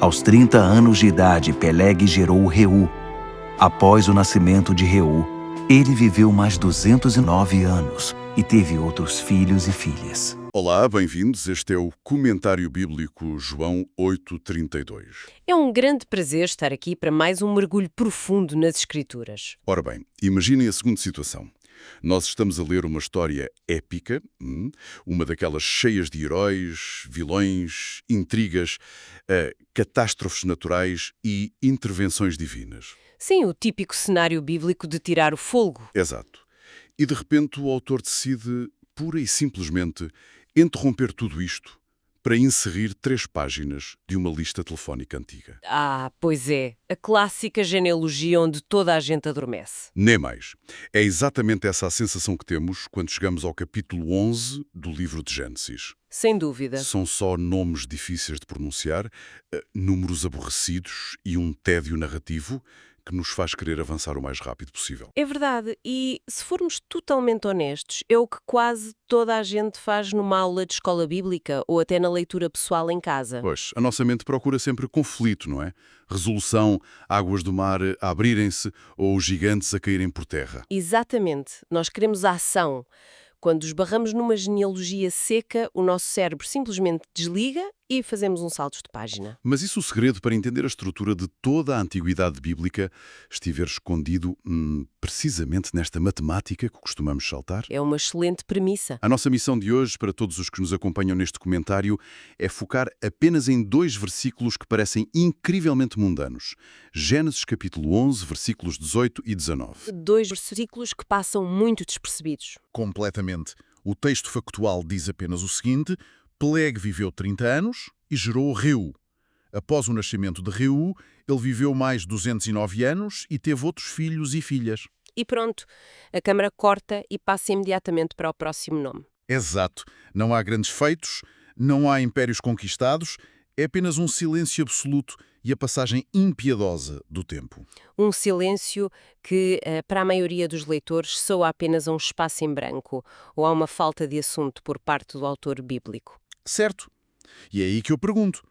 Aos 30 anos de idade, Peleg gerou Reu. Após o nascimento de Reu, ele viveu mais 209 anos e teve outros filhos e filhas. Olá, bem-vindos. Este é o Comentário Bíblico João 8:32. É um grande prazer estar aqui para mais um mergulho profundo nas Escrituras. Ora bem, imaginem a seguinte situação. Nós estamos a ler uma história épica, uma daquelas cheias de heróis, vilões, intrigas, catástrofes naturais e intervenções divinas. Sim, o típico cenário bíblico de tirar o fôlego. Exato. E de repente o autor decide, pura e simplesmente, interromper tudo isto para inserir 3 páginas de uma lista telefónica antiga. Ah, pois é, a clássica genealogia onde toda a gente adormece. Nem mais. É exatamente essa a sensação que temos quando chegamos ao capítulo 11 do livro de Gênesis. Sem dúvida. São só nomes difíceis de pronunciar, números aborrecidos e um tédio narrativo que nos faz querer avançar o mais rápido possível. É verdade, e se formos totalmente honestos, é o que quase toda a gente faz numa aula de escola bíblica ou até na leitura pessoal em casa. Pois, a nossa mente procura sempre conflito, não é? Resolução, águas do mar a abrirem-se ou os gigantes a caírem por terra. Exatamente, nós queremos ação. Quando esbarramos numa genealogia seca, o nosso cérebro simplesmente desliga e fazemos um salto de página. Mas isso o segredo para entender a estrutura de toda a antiguidade bíblica estiver escondido precisamente nesta matemática que costumamos saltar? É uma excelente premissa. A nossa missão de hoje, para todos os que nos acompanham neste comentário, é focar apenas em 2 versículos que parecem incrivelmente mundanos. Gênesis capítulo 11, versículos 18 e 19. 2 versículos que passam muito despercebidos. Completamente. O texto factual diz apenas o seguinte: Peleg viveu 30 anos e gerou Reu. Após o nascimento de Reu, ele viveu mais 209 anos e teve outros filhos e filhas. E pronto, a câmara corta e passa imediatamente para o próximo nome. Exato. Não há grandes feitos, não há impérios conquistados, é apenas um silêncio absoluto e a passagem impiedosa do tempo. Um silêncio que, para a maioria dos leitores, soa apenas a um espaço em branco ou a uma falta de assunto por parte do autor bíblico. Certo. E é aí que eu pergunto.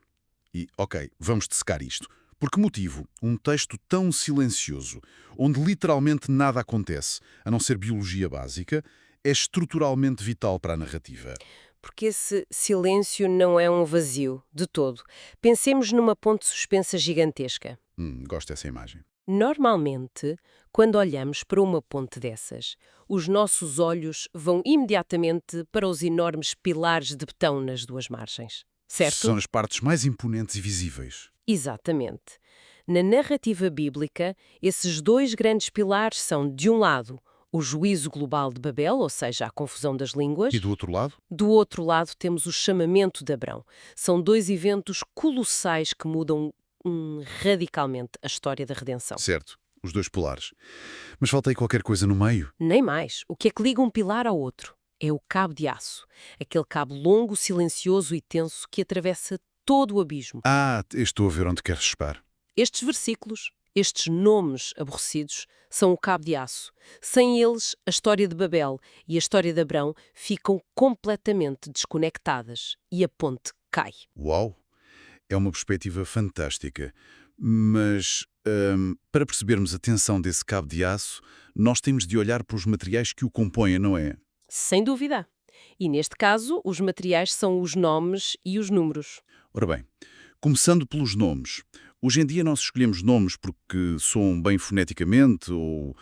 E, ok, vamos dissecar isto. Por que motivo um texto tão silencioso, onde literalmente nada acontece, a não ser biologia básica, é estruturalmente vital para a narrativa? Porque esse silêncio não é um vazio, de todo. Pensemos numa ponte suspensa gigantesca. Gosto dessa imagem. Normalmente, quando olhamos para uma ponte dessas, os nossos olhos vão imediatamente para os enormes pilares de betão nas 2 margens. Certo? São as partes mais imponentes e visíveis. Exatamente. Na narrativa bíblica, esses 2 grandes pilares são, de um lado, o juízo global de Babel, ou seja, a confusão das línguas. E do outro lado? Do outro lado, temos o chamamento de Abrão. São 2 eventos colossais que mudam radicalmente a história da redenção. Certo, os 2 polares. Mas falta aí qualquer coisa no meio. Nem mais. O que é que liga um pilar ao outro? É o cabo de aço. Aquele cabo longo, silencioso e tenso que atravessa todo o abismo. Estou a ver onde queres chegar. Estes versículos, estes nomes aborrecidos, são o cabo de aço. Sem eles, a história de Babel e a história de Abrão ficam completamente desconectadas e a ponte cai. Uau! É uma perspectiva fantástica. Mas, para percebermos a tensão desse cabo de aço, nós temos de olhar para os materiais que o compõem, não é? Sem dúvida. E neste caso, os materiais são os nomes e os números. Ora bem, começando pelos nomes. Hoje em dia nós escolhemos nomes porque soam bem foneticamente ou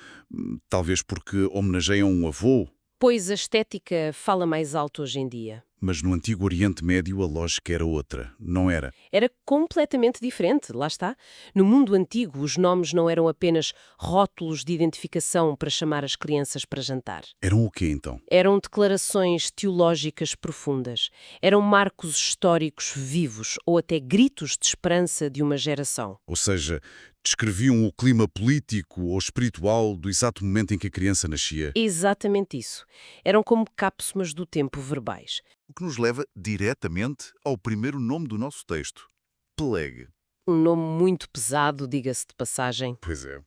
talvez porque homenageiam um avô. Pois a estética fala mais alto hoje em dia. Mas no Antigo Oriente Médio a lógica era outra, não era? Era completamente diferente, lá está. No mundo antigo, os nomes não eram apenas rótulos de identificação para chamar as crianças para jantar. Eram o quê então? Eram declarações teológicas profundas. Eram marcos históricos vivos ou até gritos de esperança de uma geração. Ou seja, descreviam o clima político ou espiritual do exato momento em que a criança nascia. Exatamente isso. Eram como cápsulas do tempo verbais. O que nos leva diretamente ao primeiro nome do nosso texto, Peleg. Um nome muito pesado, diga-se de passagem. Pois é.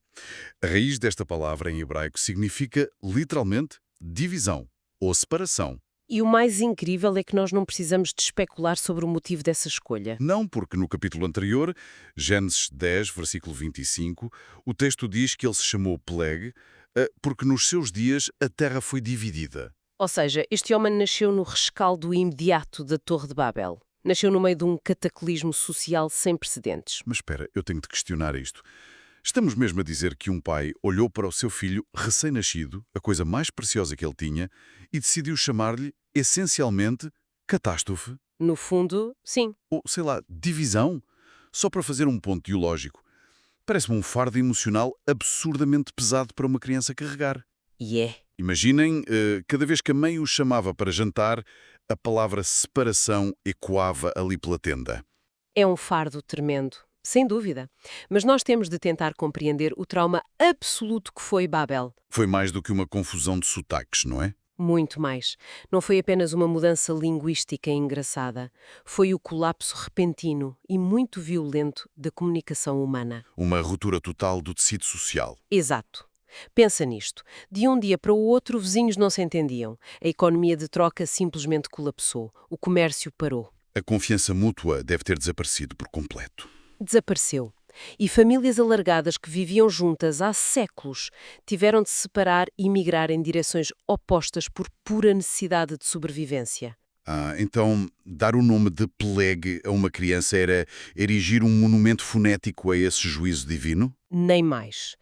A raiz desta palavra em hebraico significa, literalmente, divisão ou separação. E o mais incrível é que nós não precisamos de especular sobre o motivo dessa escolha. Não, porque no capítulo anterior, Gênesis 10, versículo 25, o texto diz que ele se chamou Peleg, porque nos seus dias a terra foi dividida. Ou seja, este homem nasceu no rescaldo imediato da Torre de Babel. Nasceu no meio de um cataclismo social sem precedentes. Mas espera, eu tenho de questionar isto. Estamos mesmo a dizer que um pai olhou para o seu filho recém-nascido, a coisa mais preciosa que ele tinha, e decidiu chamar-lhe, essencialmente, catástrofe? No fundo, sim. Ou, sei lá, divisão? Só para fazer um ponto teológico. Parece-me um fardo emocional absurdamente pesado para uma criança carregar. E é. Imaginem, cada vez que a mãe o chamava para jantar, a palavra separação ecoava ali pela tenda. É um fardo tremendo, sem dúvida. Mas nós temos de tentar compreender o trauma absoluto que foi Babel. Foi mais do que uma confusão de sotaques, não é? Muito mais. Não foi apenas uma mudança linguística engraçada. Foi o colapso repentino e muito violento da comunicação humana. Uma ruptura total do tecido social. Exato. Pensa nisto. De um dia para o outro, vizinhos não se entendiam. A economia de troca simplesmente colapsou. O comércio parou. A confiança mútua deve ter desaparecido por completo. Desapareceu. E famílias alargadas que viviam juntas há séculos tiveram de se separar e migrar em direções opostas por pura necessidade de sobrevivência. Então, dar o nome de Peleg a uma criança era erigir um monumento fonético a esse juízo divino? Nem mais.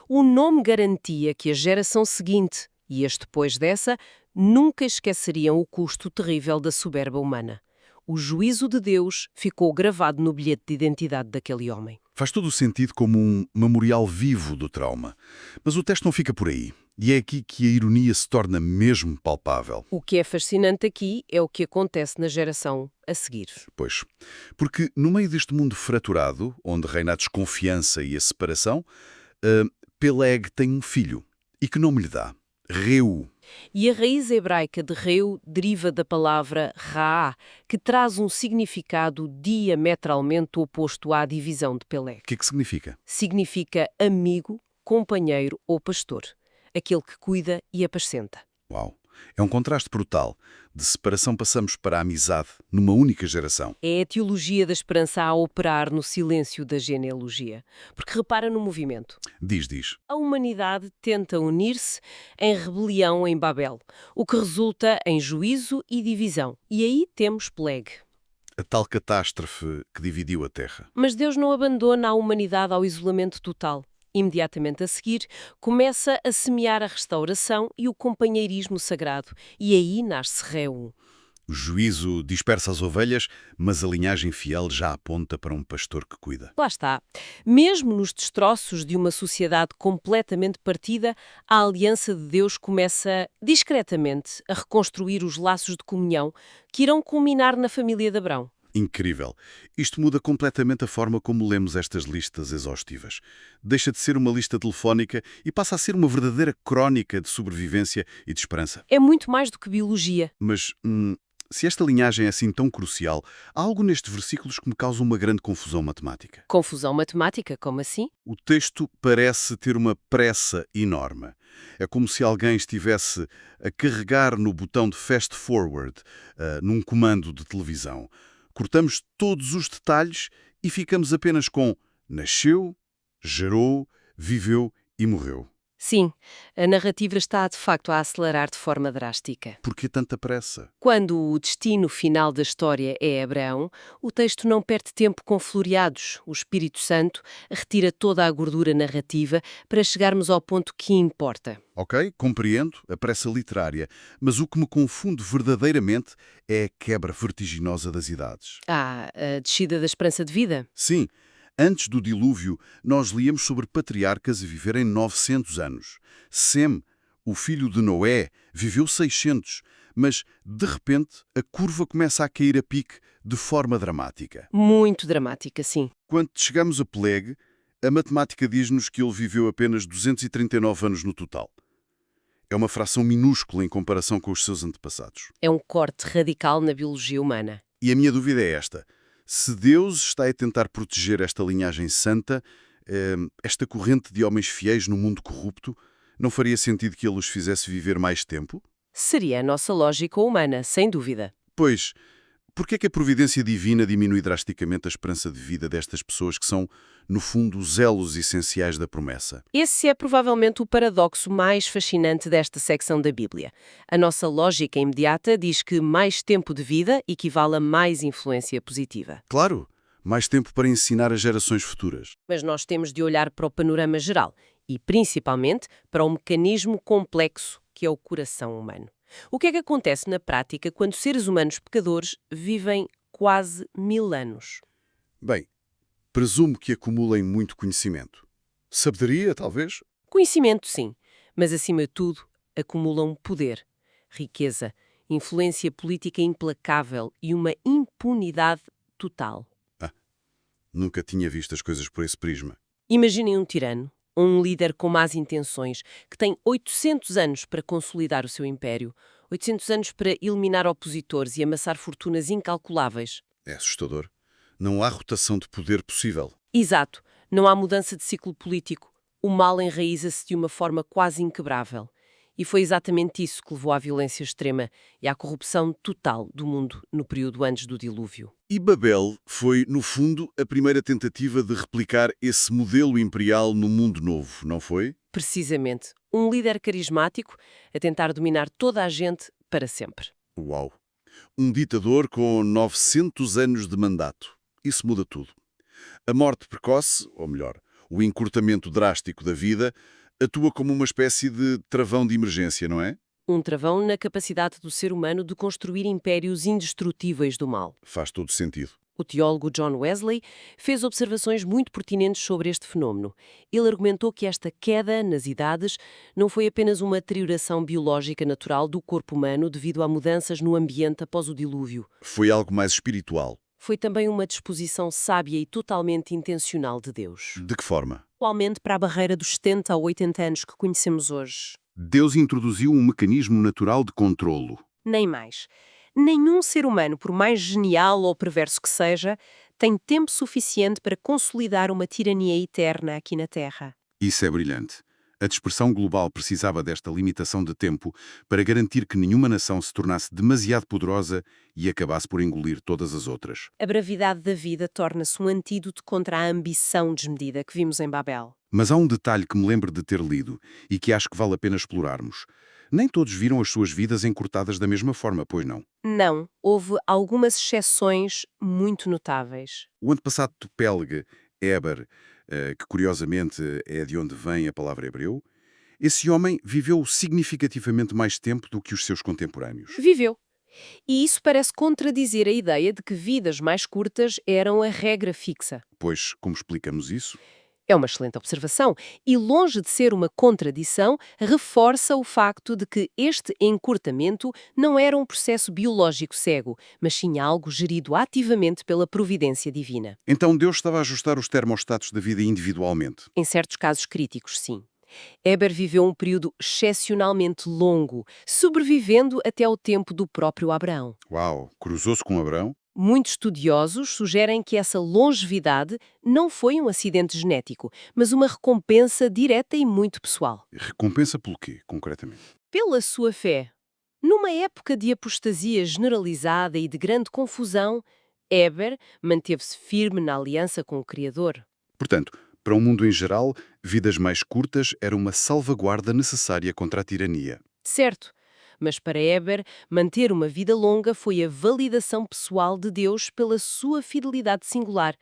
O nome garantia que a geração seguinte, e as depois dessa, nunca esqueceriam o custo terrível da soberba humana. O juízo de Deus ficou gravado no bilhete de identidade daquele homem. Faz todo o sentido como um memorial vivo do trauma. Mas o texto não fica por aí. E é aqui que a ironia se torna mesmo palpável. O que é fascinante aqui é o que acontece na geração a seguir. Pois, porque no meio deste mundo fraturado, onde reina a desconfiança e a separação, Peleg tem um filho. E que nome lhe dá? Reu. E a raiz hebraica de Reu deriva da palavra Ra, que traz um significado diametralmente oposto à divisão de Peleg. O que é que significa? Significa amigo, companheiro ou pastor, aquele que cuida e apascenta. Uau! É um contraste brutal. De separação passamos para a amizade numa única geração. É a teologia da esperança a operar no silêncio da genealogia. Porque repara no movimento. Diz. A humanidade tenta unir-se em rebelião em Babel, o que resulta em juízo e divisão. E aí temos Peleg. A tal catástrofe que dividiu a Terra. Mas Deus não abandona a humanidade ao isolamento total. Imediatamente a seguir, começa a semear a restauração e o companheirismo sagrado. E aí nasce Reu. O juízo dispersa as ovelhas, mas a linhagem fiel já aponta para um pastor que cuida. Lá está. Mesmo nos destroços de uma sociedade completamente partida, a aliança de Deus começa, discretamente, a reconstruir os laços de comunhão que irão culminar na família de Abrão. Incrível. Isto muda completamente a forma como lemos estas listas exaustivas. Deixa de ser uma lista telefónica e passa a ser uma verdadeira crónica de sobrevivência e de esperança. É muito mais do que biologia. Mas, se esta linhagem é assim tão crucial, há algo nestes versículos que me causa uma grande confusão matemática. Confusão matemática, como assim? O texto parece ter uma pressa enorme. É como se alguém estivesse a carregar no botão de fast forward, num comando de televisão. Cortamos todos os detalhes e ficamos apenas com nasceu, gerou, viveu e morreu. Sim, a narrativa está de facto a acelerar de forma drástica. Por que tanta pressa? Quando o destino final da história é Abraão, o texto não perde tempo com floreados. O Espírito Santo retira toda a gordura narrativa para chegarmos ao ponto que importa. Ok, compreendo a pressa literária, mas o que me confunde verdadeiramente é a quebra vertiginosa das idades. A descida da esperança de vida? Sim. Antes do dilúvio, nós líamos sobre patriarcas a viverem 900 anos. Sem, o filho de Noé, viveu 600, mas, de repente, a curva começa a cair a pique de forma dramática. Muito dramática, sim. Quando chegamos a Peleg, a matemática diz-nos que ele viveu apenas 239 anos no total. É uma fração minúscula em comparação com os seus antepassados. É um corte radical na biologia humana. E a minha dúvida é esta. Se Deus está a tentar proteger esta linhagem santa, esta corrente de homens fiéis no mundo corrupto, não faria sentido que ele os fizesse viver mais tempo? Seria a nossa lógica humana, sem dúvida. Pois, por que é que a providência divina diminui drasticamente a esperança de vida destas pessoas que são, no fundo, os elos essenciais da promessa? Esse é provavelmente o paradoxo mais fascinante desta secção da Bíblia. A nossa lógica imediata diz que mais tempo de vida equivale a mais influência positiva. Claro, mais tempo para ensinar as gerações futuras. Mas nós temos de olhar para o panorama geral e, principalmente, para o mecanismo complexo que é o coração humano. O que é que acontece na prática quando seres humanos pecadores vivem quase 1000 anos? Bem, presumo que acumulem muito conhecimento. Sabedoria, talvez? Conhecimento, sim, mas acima de tudo, acumulam poder, riqueza, influência política implacável e uma impunidade total. Nunca tinha visto as coisas por esse prisma. Imaginem um tirano, ou um líder com más intenções, que tem 800 anos para consolidar o seu império, 800 anos para eliminar opositores e amassar fortunas incalculáveis. É assustador. Não há rotação de poder possível. Exato, não há mudança de ciclo político. O mal enraiza-se de uma forma quase inquebrável. E foi exatamente isso que levou à violência extrema e à corrupção total do mundo no período antes do dilúvio. E Babel foi, no fundo, a primeira tentativa de replicar esse modelo imperial no mundo novo, não foi? Precisamente, um líder carismático a tentar dominar toda a gente para sempre. Uau! Um ditador com 900 anos de mandato. Isso muda tudo. A morte precoce, ou melhor, o encurtamento drástico da vida, atua como uma espécie de travão de emergência, não é? Um travão na capacidade do ser humano de construir impérios indestrutíveis do mal. Faz todo sentido. O teólogo John Wesley fez observações muito pertinentes sobre este fenómeno. Ele argumentou que esta queda nas idades não foi apenas uma deterioração biológica natural do corpo humano devido a mudanças no ambiente após o dilúvio. Foi algo mais espiritual. Foi também uma disposição sábia e totalmente intencional de Deus. De que forma? Atualmente para a barreira dos 70 a 80 anos que conhecemos hoje. Deus introduziu um mecanismo natural de controlo. Nem mais. Nenhum ser humano, por mais genial ou perverso que seja, tem tempo suficiente para consolidar uma tirania eterna aqui na Terra. Isso é brilhante. A dispersão global precisava desta limitação de tempo para garantir que nenhuma nação se tornasse demasiado poderosa e acabasse por engolir todas as outras. A brevidade da vida torna-se um antídoto contra a ambição desmedida que vimos em Babel. Mas há um detalhe que me lembro de ter lido e que acho que vale a pena explorarmos. Nem todos viram as suas vidas encurtadas da mesma forma, pois não? Não, houve algumas exceções muito notáveis. O antepassado de Pélega, Éber, que curiosamente é de onde vem a palavra hebreu, esse homem viveu significativamente mais tempo do que os seus contemporâneos. Viveu. E isso parece contradizer a ideia de que vidas mais curtas eram a regra fixa. Pois, como explicamos isso? É uma excelente observação e, longe de ser uma contradição, reforça o facto de que este encurtamento não era um processo biológico cego, mas sim algo gerido ativamente pela providência divina. Então Deus estava a ajustar os termostatos da vida individualmente. Em certos casos críticos, sim. Éber viveu um período excepcionalmente longo, sobrevivendo até ao tempo do próprio Abraão. Uau! Cruzou-se com Abraão? Muitos estudiosos sugerem que essa longevidade não foi um acidente genético, mas uma recompensa direta e muito pessoal. Recompensa pelo quê, concretamente? Pela sua fé. Numa época de apostasia generalizada e de grande confusão, Éber manteve-se firme na aliança com o Criador. Portanto, para o mundo em geral, vidas mais curtas eram uma salvaguarda necessária contra a tirania. Certo. Mas para Éber, manter uma vida longa foi a validação pessoal de Deus pela sua fidelidade singular.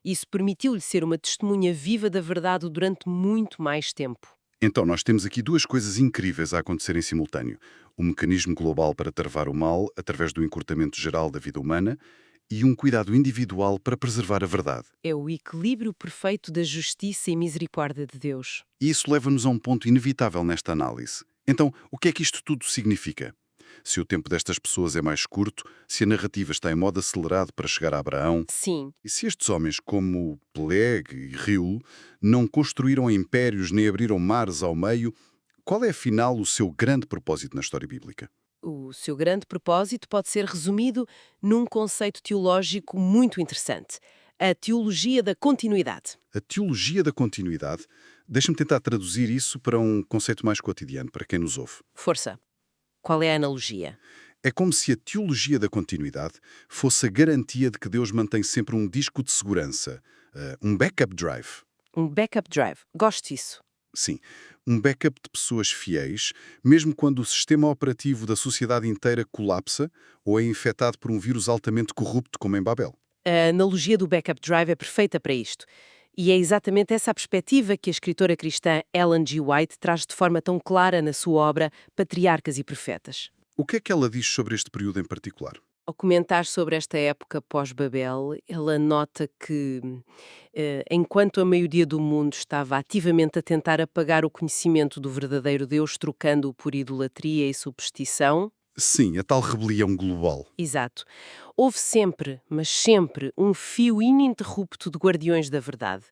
Isso permitiu-lhe ser uma testemunha viva da verdade durante muito mais tempo. Então, nós temos aqui duas coisas incríveis a acontecer em simultâneo. Um mecanismo global para travar o mal, através do encurtamento geral da vida humana, e um cuidado individual para preservar a verdade. É o equilíbrio perfeito da justiça e misericórdia de Deus. E isso leva-nos a um ponto inevitável nesta análise. Então, o que é que isto tudo significa? Se o tempo destas pessoas é mais curto, se a narrativa está em modo acelerado para chegar a Abraão, Sim, e se estes homens como Peleg e Reu não construíram impérios nem abriram mares ao meio, qual é afinal o seu grande propósito na história bíblica? o seu grande propósito pode ser resumido num conceito teológico muito interessante: a teologia da continuidade. A teologia da continuidade, deixa-me tentar traduzir isso para um conceito mais cotidiano, para quem nos ouve. Força. Qual é a analogia? É como se a teologia da continuidade fosse a garantia de que Deus mantém sempre um disco de segurança, um backup drive. Um backup drive. Gosto disso. Sim, um backup de pessoas fiéis, mesmo quando o sistema operativo da sociedade inteira colapsa ou é infectado por um vírus altamente corrupto como em Babel. A analogia do backup drive é perfeita para isto. E é exatamente essa a perspectiva que a escritora cristã Ellen G. White traz de forma tão clara na sua obra Patriarcas e Profetas. O que é que ela diz sobre este período em particular? Ao comentar sobre esta época pós-Babel, ela nota que, enquanto a maioria do mundo estava ativamente a tentar apagar o conhecimento do verdadeiro Deus, trocando-o por idolatria e superstição. Sim, a tal rebelião global. Exato. Houve sempre, mas sempre, um fio ininterrupto de guardiões da verdade.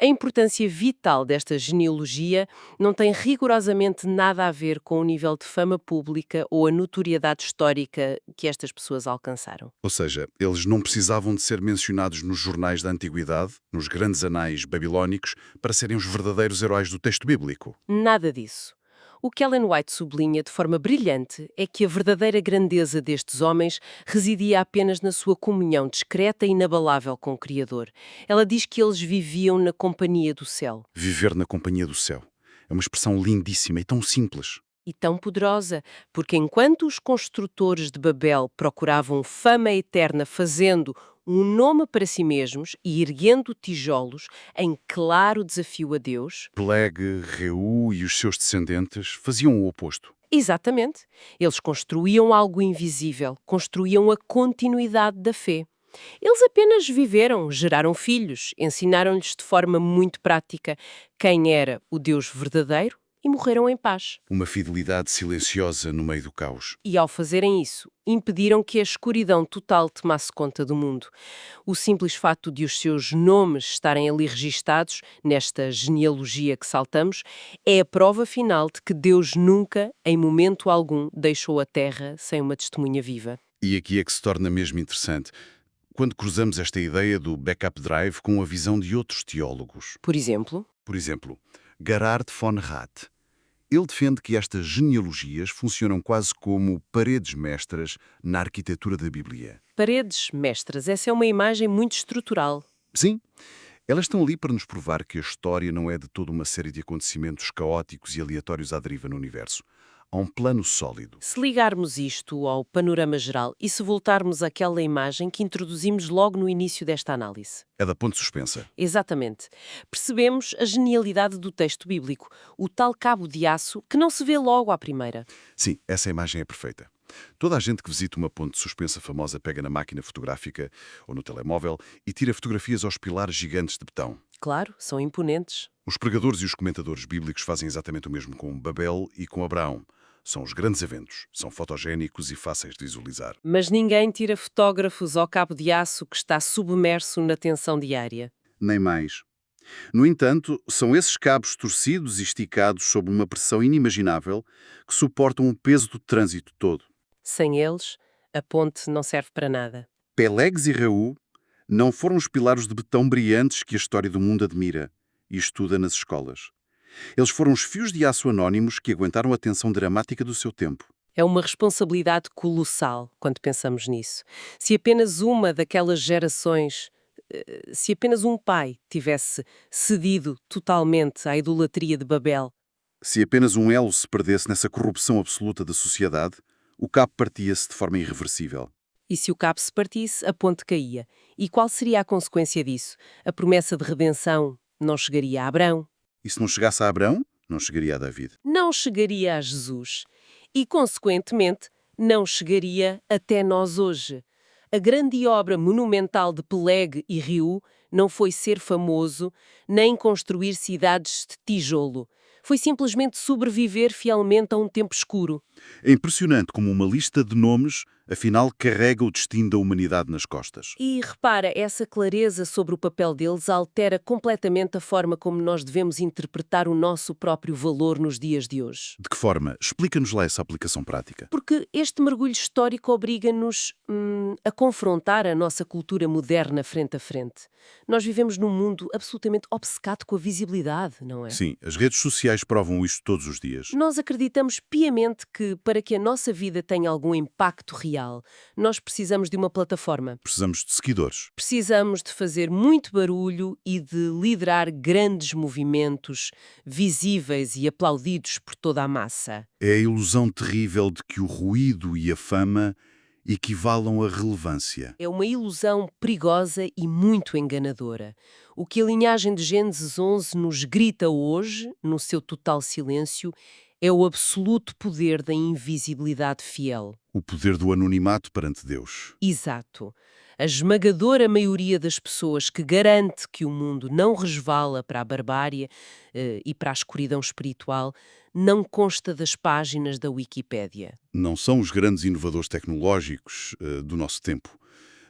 A importância vital desta genealogia não tem rigorosamente nada a ver com o nível de fama pública ou a notoriedade histórica que estas pessoas alcançaram. Ou seja, eles não precisavam de ser mencionados nos jornais da antiguidade, nos grandes anais babilónicos, para serem os verdadeiros heróis do texto bíblico. Nada disso. O que Ellen White sublinha de forma brilhante é que a verdadeira grandeza destes homens residia apenas na sua comunhão discreta e inabalável com o Criador. Ela diz que eles viviam na companhia do céu. Viver na companhia do céu. É uma expressão lindíssima e tão simples. E tão poderosa, porque enquanto os construtores de Babel procuravam fama eterna fazendo um nome para si mesmos e erguendo tijolos em claro desafio a Deus. Peleg, Reu e os seus descendentes faziam o oposto. Exatamente. Eles construíam algo invisível, construíam a continuidade da fé. Eles apenas viveram, geraram filhos, ensinaram-lhes de forma muito prática quem era o Deus verdadeiro e morreram em paz. Uma fidelidade silenciosa no meio do caos. E ao fazerem isso, impediram que a escuridão total tomasse conta do mundo. O simples fato de os seus nomes estarem ali registados, nesta genealogia que saltamos, é a prova final de que Deus nunca, em momento algum, deixou a terra sem uma testemunha viva. E aqui é que se torna mesmo interessante, quando cruzamos esta ideia do backup drive com a visão de outros teólogos. Por exemplo, Gerhard von Rath. Ele defende que estas genealogias funcionam quase como paredes mestras na arquitetura da Bíblia. paredes mestras, essa é uma imagem muito estrutural. Sim, elas estão ali para nos provar que a história não é de toda uma série de acontecimentos caóticos e aleatórios à deriva no universo. Há um plano sólido. Se ligarmos isto ao panorama geral e se voltarmos àquela imagem que introduzimos logo no início desta análise. É da ponte suspensa. Exatamente. Percebemos a genialidade do texto bíblico, o tal cabo de aço que não se vê logo à primeira. Sim, essa imagem é perfeita. Toda a gente que visita uma ponte suspensa famosa pega na máquina fotográfica ou no telemóvel e tira fotografias aos pilares gigantes de betão. Claro, são imponentes. Os pregadores e os comentadores bíblicos fazem exatamente o mesmo com Babel e com Abraão. São os grandes eventos, são fotogénicos e fáceis de visualizar. Mas ninguém tira fotógrafos ao cabo de aço que está submerso na tensão diária. Nem mais. No entanto, são esses cabos torcidos e esticados sob uma pressão inimaginável que suportam o peso do trânsito todo. Sem eles, a ponte não serve para nada. Pelegs e Reu não foram os pilares de betão brilhantes que a história do mundo admira e estuda nas escolas. Eles foram os fios de aço anónimos que aguentaram a tensão dramática do seu tempo. É uma responsabilidade colossal quando pensamos nisso. Se apenas uma daquelas gerações, se apenas um pai tivesse cedido totalmente à idolatria de Babel, Se apenas um elo se perdesse nessa corrupção absoluta da sociedade, o cabo partia-se de forma irreversível. e se o cabo se partisse, a ponte caía. E qual seria a consequência disso? A promessa de redenção não chegaria a Abraão, E se não chegasse a Abraão, não chegaria a David. não chegaria a Jesus e, consequentemente, não chegaria até nós hoje. A grande obra monumental de Peleg e Reu não foi ser famoso, nem construir cidades de tijolo. Foi simplesmente sobreviver fielmente a um tempo escuro. É impressionante como uma lista de nomes Afinal, carrega o destino da humanidade nas costas. E repara, essa clareza sobre o papel deles altera completamente a forma como nós devemos interpretar o nosso próprio valor nos dias de hoje. De que forma? Explica-nos lá essa aplicação prática. Porque este mergulho histórico obriga-nos a confrontar a nossa cultura moderna frente a frente. Nós vivemos num mundo absolutamente obcecado com a visibilidade, não é? Sim, as redes sociais provam isto todos os dias. Nós acreditamos piamente que, para que a nossa vida tenha algum impacto real, nós precisamos de uma plataforma. Precisamos de seguidores. Precisamos de fazer muito barulho e de liderar grandes movimentos visíveis e aplaudidos por toda a massa. É a ilusão terrível de que o ruído e a fama equivalam à relevância. É uma ilusão perigosa e muito enganadora. O que a linhagem de Gênesis 11 nos grita hoje, no seu total silêncio, é o absoluto poder da invisibilidade fiel. O poder do anonimato perante Deus. Exato. A esmagadora maioria das pessoas que garante que o mundo não resvala para a barbárie e para a escuridão espiritual não consta das páginas da Wikipédia. Não são os grandes inovadores tecnológicos do nosso tempo.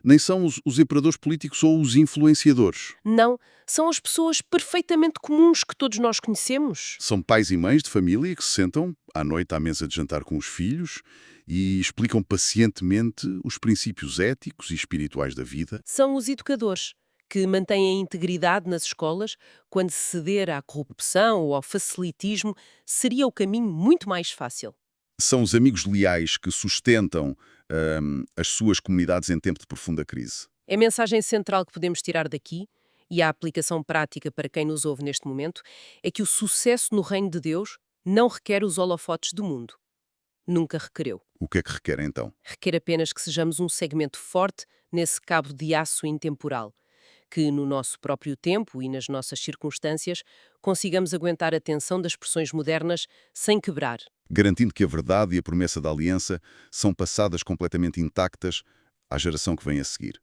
Nem são os imperadores políticos ou os influenciadores. Não, são as pessoas perfeitamente comuns que todos nós conhecemos. São pais e mães de família que se sentam à noite à mesa de jantar com os filhos e explicam pacientemente os princípios éticos e espirituais da vida. São os educadores, que mantêm a integridade nas escolas quando ceder à corrupção ou ao facilitismo seria o caminho muito mais fácil. São os amigos leais que sustentam as suas comunidades em tempo de profunda crise. A mensagem central que podemos tirar daqui, e a aplicação prática para quem nos ouve neste momento, é que o sucesso no reino de Deus não requer os holofotes do mundo. Nunca requereu. O que é que requer então? Requer apenas que sejamos um segmento forte nesse cabo de aço intemporal, que no nosso próprio tempo e nas nossas circunstâncias consigamos aguentar a tensão das pressões modernas sem quebrar. Garantindo que a verdade e a promessa da aliança são passadas completamente intactas à geração que vem a seguir.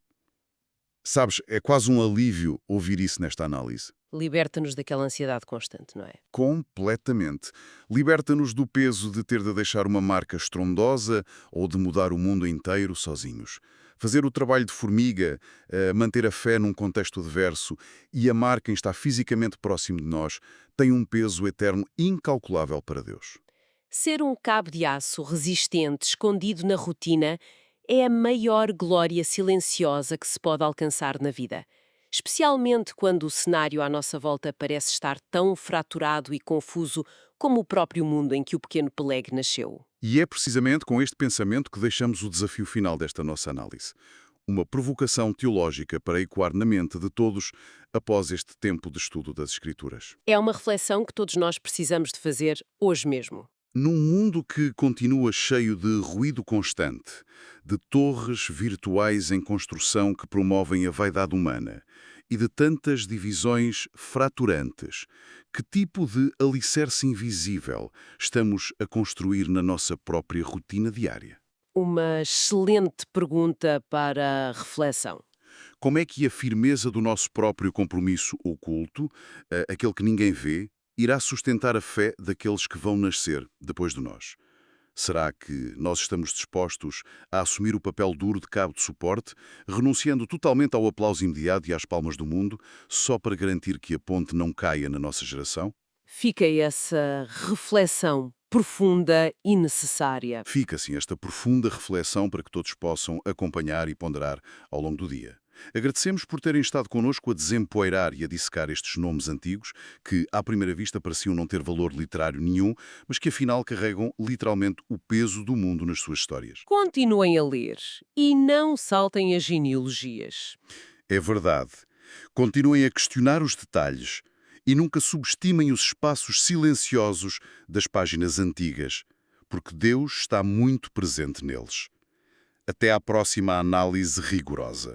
Sabes, é quase um alívio ouvir isso nesta análise. Liberta-nos daquela ansiedade constante, não é? Completamente. Liberta-nos do peso de ter de deixar uma marca estrondosa ou de mudar o mundo inteiro sozinhos. Fazer o trabalho de formiga, manter a fé num contexto adverso e amar quem está fisicamente próximo de nós tem um peso eterno incalculável para Deus. Ser um cabo de aço resistente, escondido na rotina, é a maior glória silenciosa que se pode alcançar na vida. Especialmente quando o cenário à nossa volta parece estar tão fraturado e confuso como o próprio mundo em que o pequeno Peleg nasceu. E é precisamente com este pensamento que deixamos o desafio final desta nossa análise. Uma provocação teológica para ecoar na mente de todos após este tempo de estudo das Escrituras. É uma reflexão que todos nós precisamos de fazer hoje mesmo. Num mundo que continua cheio de ruído constante, de torres virtuais em construção que promovem a vaidade humana e de tantas divisões fraturantes, que tipo de alicerce invisível estamos a construir na nossa própria rotina diária? Uma excelente pergunta para reflexão. Como é que a firmeza do nosso próprio compromisso oculto, aquele que ninguém vê, irá sustentar a fé daqueles que vão nascer depois de nós? Será que nós estamos dispostos a assumir o papel duro de cabo de suporte, renunciando totalmente ao aplauso imediato e às palmas do mundo, só para garantir que a ponte não caia na nossa geração? Fica essa reflexão profunda e necessária. Fica, assim, esta profunda reflexão para que todos possam acompanhar e ponderar ao longo do dia. Agradecemos por terem estado connosco a desempoeirar e a dissecar estes nomes antigos que, à primeira vista, pareciam não ter valor literário nenhum, mas que, afinal, carregam literalmente o peso do mundo nas suas histórias. Continuem a ler e não saltem as genealogias. É verdade. Continuem a questionar os detalhes e nunca subestimem os espaços silenciosos das páginas antigas, porque Deus está muito presente neles. Até à próxima análise rigorosa.